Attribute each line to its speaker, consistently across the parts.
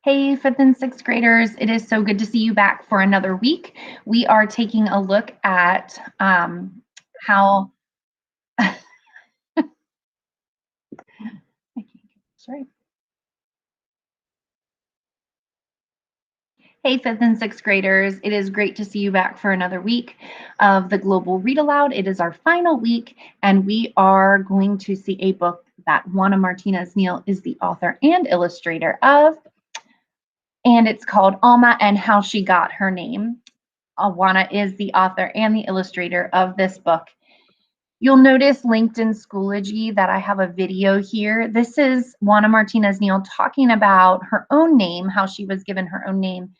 Speaker 1: Hey, fifth and sixth graders, it is so good to see you back for another week. We are taking a look at how, sorry. Hey, fifth and sixth graders, it is great to see you back for another week of the Global Read Aloud. It is our final week, and we are going to see a book that Juana Martinez Neal is the author and illustrator of, and it's called Alma and How She Got Her Name. Juana is the author and the illustrator of this book. You'll notice linked in Schoology that I have a video here. This is Juana Martinez Neal talking about her own name, how she was given her own name,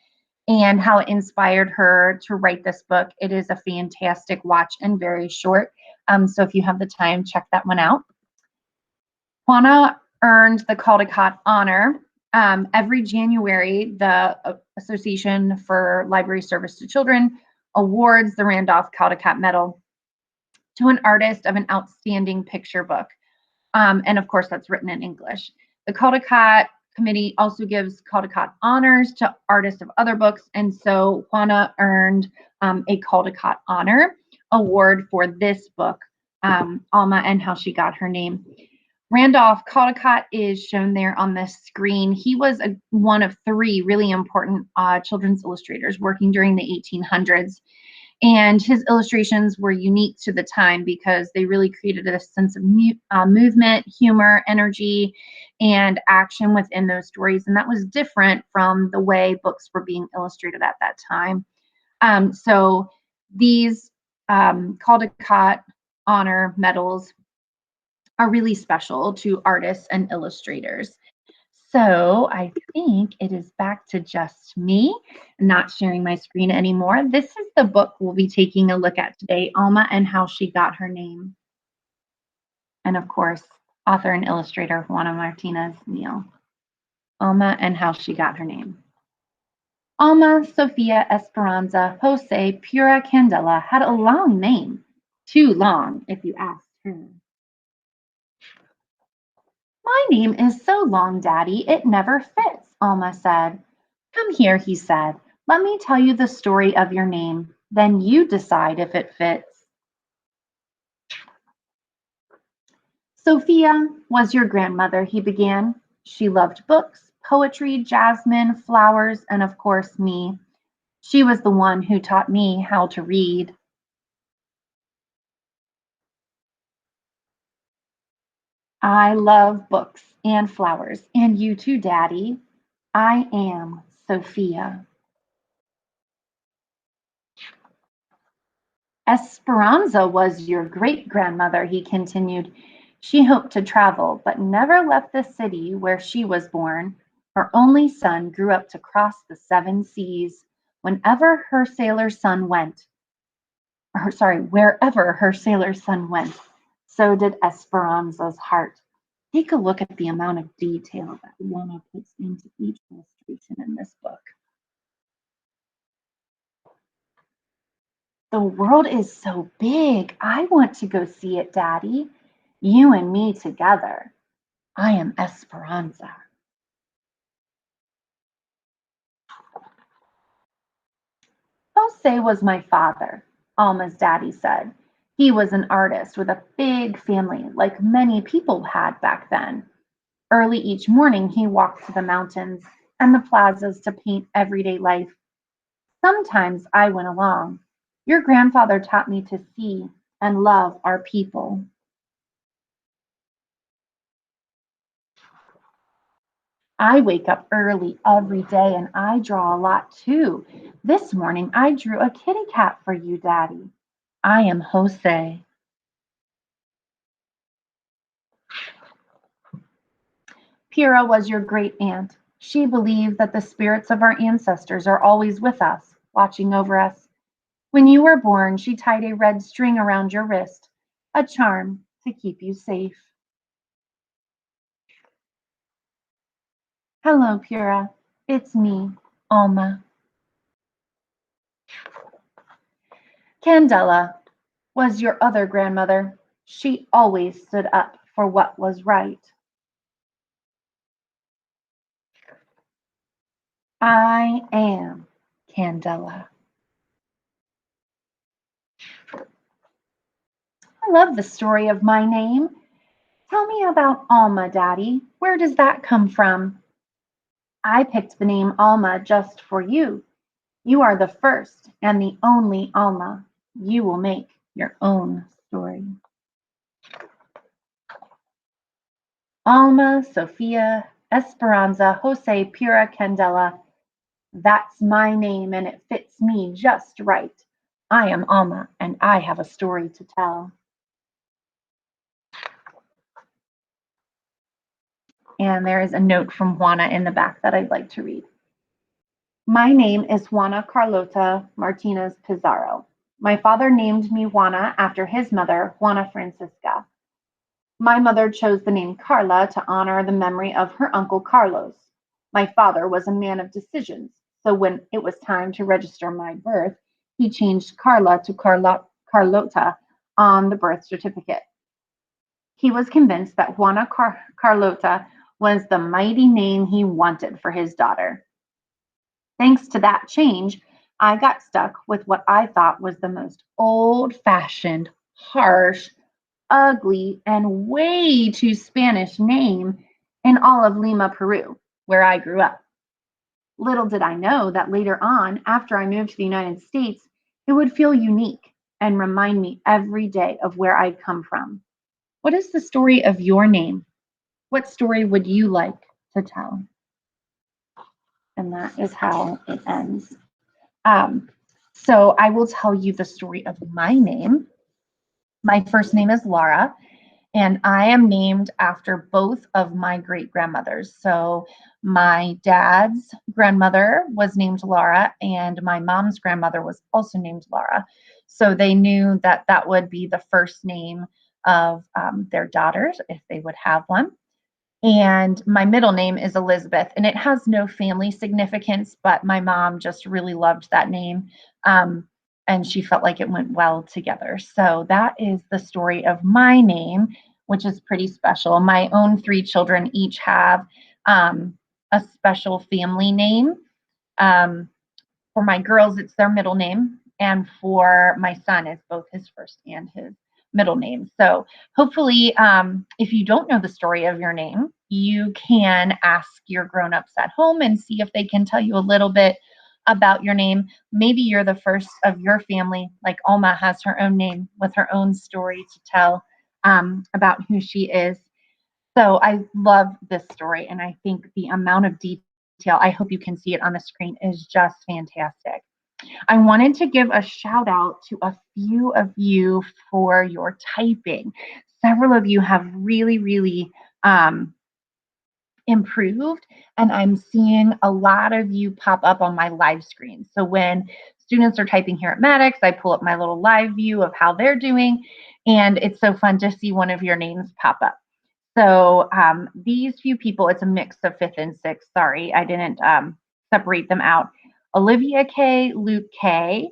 Speaker 1: and how it inspired her to write this book. It is a fantastic watch and very short. So if you have the time, check that one out. Juana earned the Caldecott Honor. Every January, the Association for Library Service to Children awards the Randolph Caldecott Medal to an artist of an outstanding picture book. And of course, that's written in English. The Caldecott Committee also gives Caldecott honors to artists of other books. And so Juana earned a Caldecott Honor award for this book, Alma and How She Got Her Name. Randolph Caldecott is shown there on the screen. He was one of three really important children's illustrators working during the 1800s. And his illustrations were unique to the time because they really created a sense of movement, humor, energy, and action within those stories. And that was different from the way books were being illustrated at that time. So these Caldecott Honor medals are really special to artists and illustrators. So I think it is back to just me, not sharing my screen anymore. This is the book we'll be taking a look at today, Alma and How She Got Her Name. And of course, author and illustrator Juana Martinez Neal. Alma and How She Got Her Name. Alma Sofia Esperanza Jose Pura Candela had a long name. Too long, if you asked her. My name is so long, Daddy, it never fits, Alma said. Come here, he said. Let me tell you the story of your name. Then you decide if it fits. Sophia was your grandmother, he began. She loved books, poetry, jasmine, flowers, and of course me. She was the one who taught me how to read. I love books and flowers, and you too, Daddy. I am Sophia. Esperanza was your great-grandmother, he continued. She hoped to travel, but never left the city where she was born. Her only son grew up to cross the 7 seas. Wherever her sailor son went, so did Esperanza's heart. Take a look at the amount of detail that Juana puts into each illustration in this book. The world is so big. I want to go see it, Daddy. You and me together. I am Esperanza. Jose was my father, Alma's daddy said. He was an artist with a big family, like many people had back then. Early each morning, he walked to the mountains and the plazas to paint everyday life. Sometimes I went along. Your grandfather taught me to see and love our people. I wake up early every day and I draw a lot too. This morning I drew a kitty cat for you, Daddy. I am Jose. Pura was your great aunt. She believed that the spirits of our ancestors are always with us, watching over us. When you were born, she tied a red string around your wrist, a charm to keep you safe. Hello, Pura. It's me, Alma. Candela was your other grandmother. She always stood up for what was right. I am Candela. I love the story of my name. Tell me about Alma, Daddy. Where does that come from? I picked the name Alma just for you. You are the first and the only Alma. You will make your own story. Alma, Sofia, Esperanza, Jose, Pura, Candela. That's my name and it fits me just right. I am Alma and I have a story to tell. And there is a note from Juana in the back that I'd like to read. My name is Juana Carlota Martinez Pizarro. My father named me Juana after his mother, Juana Francisca. My mother chose the name Carla to honor the memory of her uncle Carlos. My father was a man of decisions, so when it was time to register my birth, he changed Carla to Carlota on the birth certificate. He was convinced that Juana Carlota was the mighty name he wanted for his daughter. Thanks to that change, I got stuck with what I thought was the most old fashioned, harsh, ugly, and way too Spanish name in all of Lima, Peru, where I grew up. Little did I know that later on, after I moved to the United States, it would feel unique and remind me every day of where I'd come from. What is the story of your name? What story would you like to tell? And that is how it ends. Um, so I will tell you the story of my name. My first name is Laura, and I am named after both of my great grandmothers. So my dad's grandmother was named Laura, and my mom's grandmother was also named Laura. So they knew that that would be the first name of their daughters if they would have one. And my middle name is Elizabeth, and it has no family significance, but my mom just really loved that name. Um, and she felt like it went well together. So that is the story of my name, which is pretty special. My own three children each have a special family name. Um, for my girls, it's their middle name. And for my son, it's both his first and his middle name. So hopefully, if you don't know the story of your name, you can ask your grown-ups at home and see if they can tell you a little bit about your name. Maybe you're the first of your family, like Alma has her own name with her own story to tell about who she is. So I love this story, and I think the amount of detail, I hope you can see it on the screen, is just fantastic. I wanted to give a shout out to a few of you for your typing. Several of you have really improved, and I'm seeing a lot of you pop up on my live screen. So when students are typing here at Maddox, I pull up my little live view of how they're doing, and it's so fun to see one of your names pop up. So these few people, it's a mix of fifth and sixth. Sorry, I didn't separate them out. Olivia K, Luke K,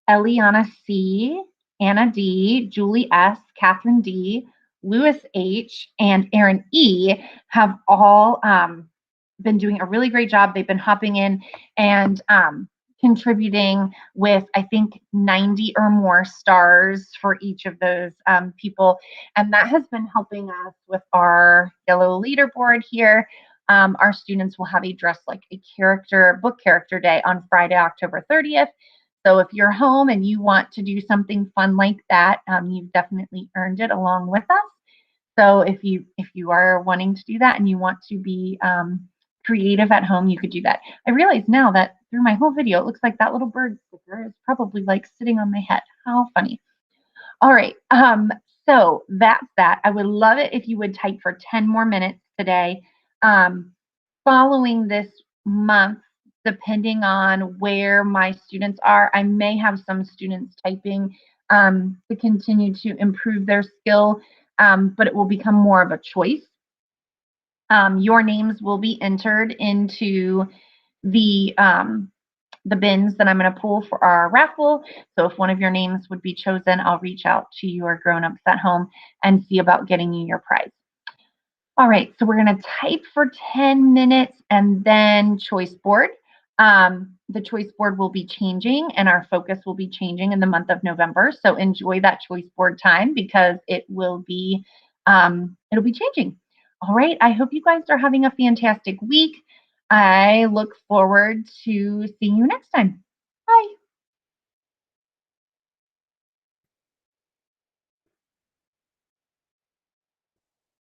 Speaker 1: Eliana C, Anna D, Julie S, Catherine D, Lewis H, and Aaron E have all been doing a really great job. They've been hopping in and contributing with, I think, 90 or more stars for each of those people. And that has been helping us with our yellow leaderboard here. Our students will have a Dress Like a Character book character day on Friday, October 30th. So if you're home and you want to do something fun like that, you've definitely earned it along with us. So if you are wanting to do that and you want to be creative at home, you could do that. I realize now that through my whole video, it looks like that little bird sticker is probably like sitting on my head. How funny. All right. So that's that. I would love it if you would type for 10 more minutes today. Following this month, depending on where my students are, I may have some students typing to continue to improve their skill, but it will become more of a choice. Your names will be entered into the bins that I'm going to pull for our raffle. So if one of your names would be chosen, I'll reach out to your grown-ups at home and see about getting you your prize. All right, so we're going to type for 10 minutes and then choice board. The choice board will be changing and our focus will be changing in the month of November. So enjoy that choice board time because it'll be changing. All right. I hope you guys are having a fantastic week. I look forward to seeing you next time.